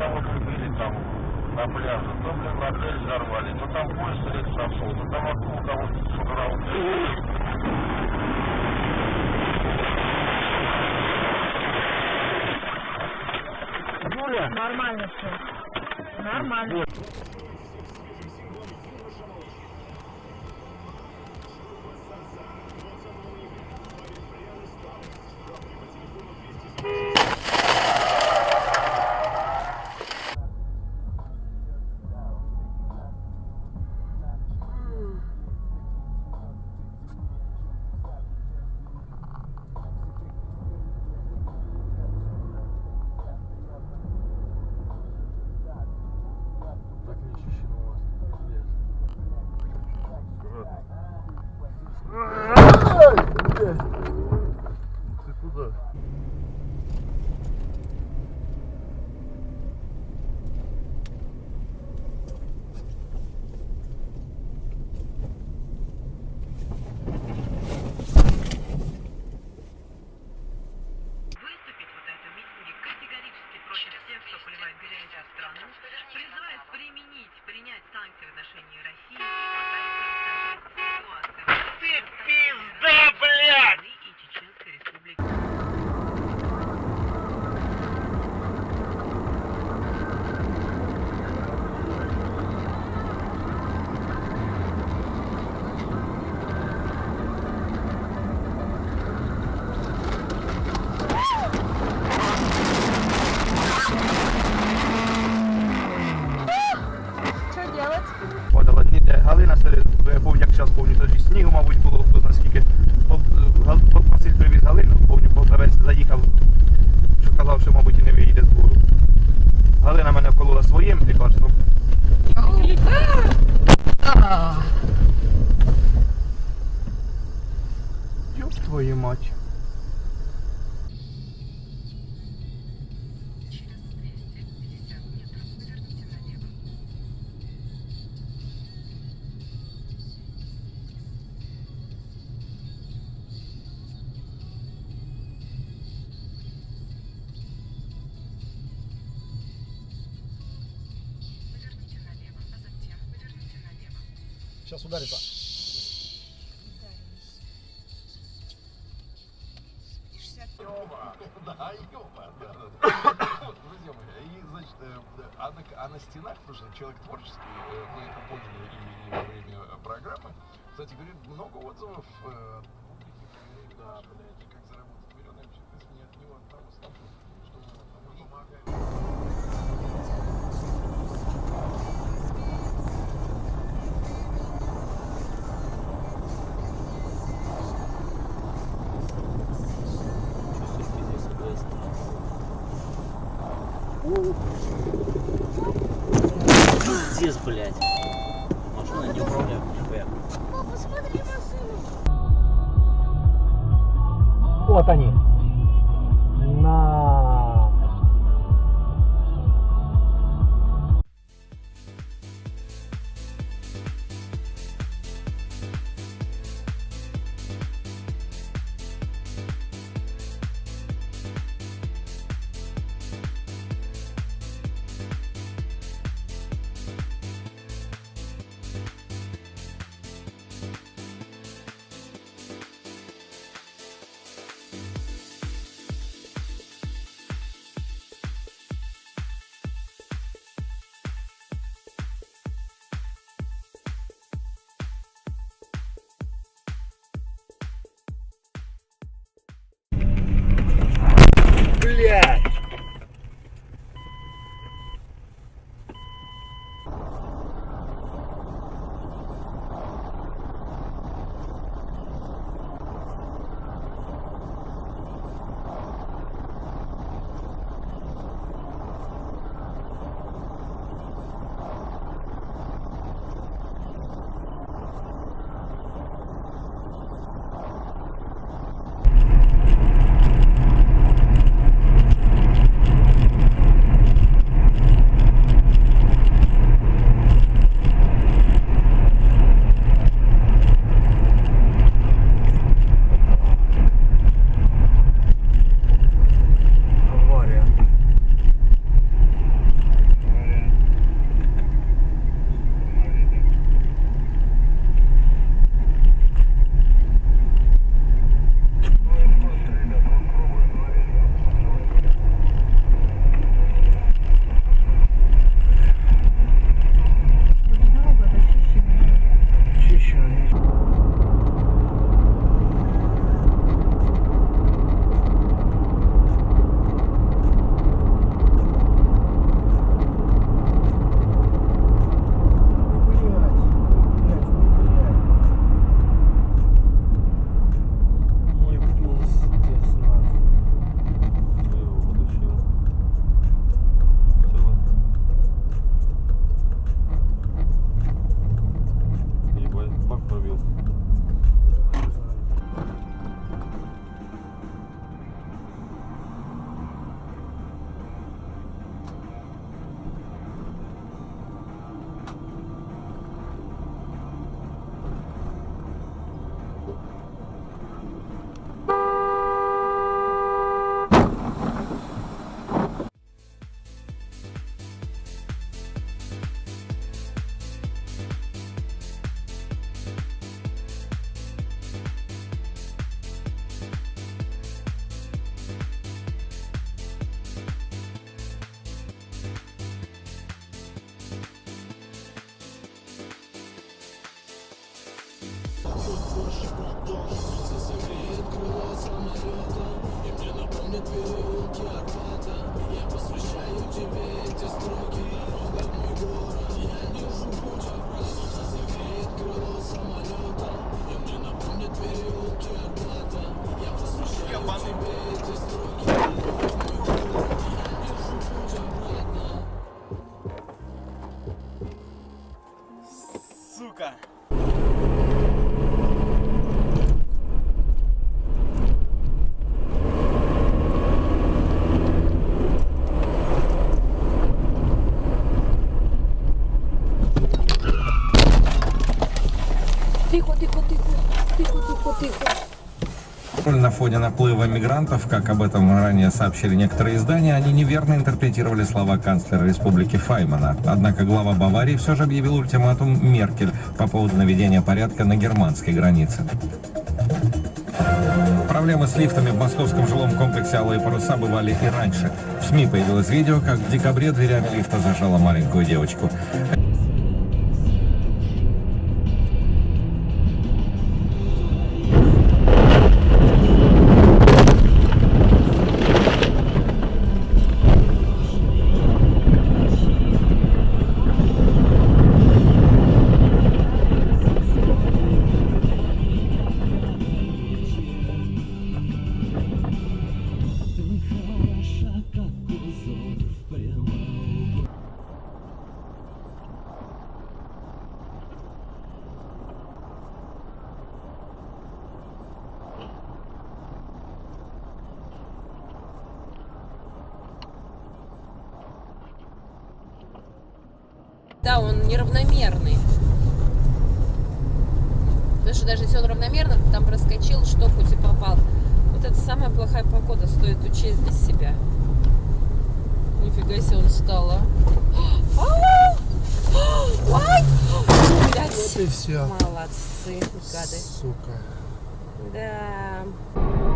кого-то убили там на пляже, то, блин, отель взорвали, то там поезд рейс сошел, то там у кого-то содрал. Юля? Нормально все. Нормально. Ты куда? Выступить вот этом митинге категорически против тех, кто поливает грязью страну, призывает принять санкции в отношении России и пытается ситуацию. Ты пизда, блядь! И Чеченской Республики. Падала Галина серед, як зараз повні тоді снігу, мабуть, було хто наскільки. Василь привіз Галину, повню полтавець заїхав, що казав, що, мабуть, і не виїде з двору. Галина мене вколола своїм лікарством. Ёб твою мать. Сейчас ударится. Да, ёба. Друзья мои, и, значит, а на стенах, потому что человек творческий, мы это поняли и во время программы, кстати, говорит, много отзывов публики, да, как заработать миллионы, не от него, от того, что мы помогаем. Пиздец, блядь. Машина не управляет, нихуя. Папа, смотри машину. Вот они. На. Сука! Тихо, тихо, тихо. Тихо, тихо, тихо. На фоне наплыва мигрантов, как об этом ранее сообщили некоторые издания, они неверно интерпретировали слова канцлера республики Файмана. Однако глава Баварии все же объявил ультиматум Меркель по поводу наведения порядка на германской границе. Проблемы с лифтами в московском жилом комплексе «Алые паруса» бывали и раньше. В СМИ появилось видео, как в декабре дверями лифта зажала маленькую девочку. Да, он неравномерный. Потому что даже если он равномерно, ты там проскочил, что хоть и попал. Вот это самая плохая погода, стоит учесть для себя. Нифига себе он встал, а. Ой! Блядь. Вот и все. Молодцы, гады. Сука. Да.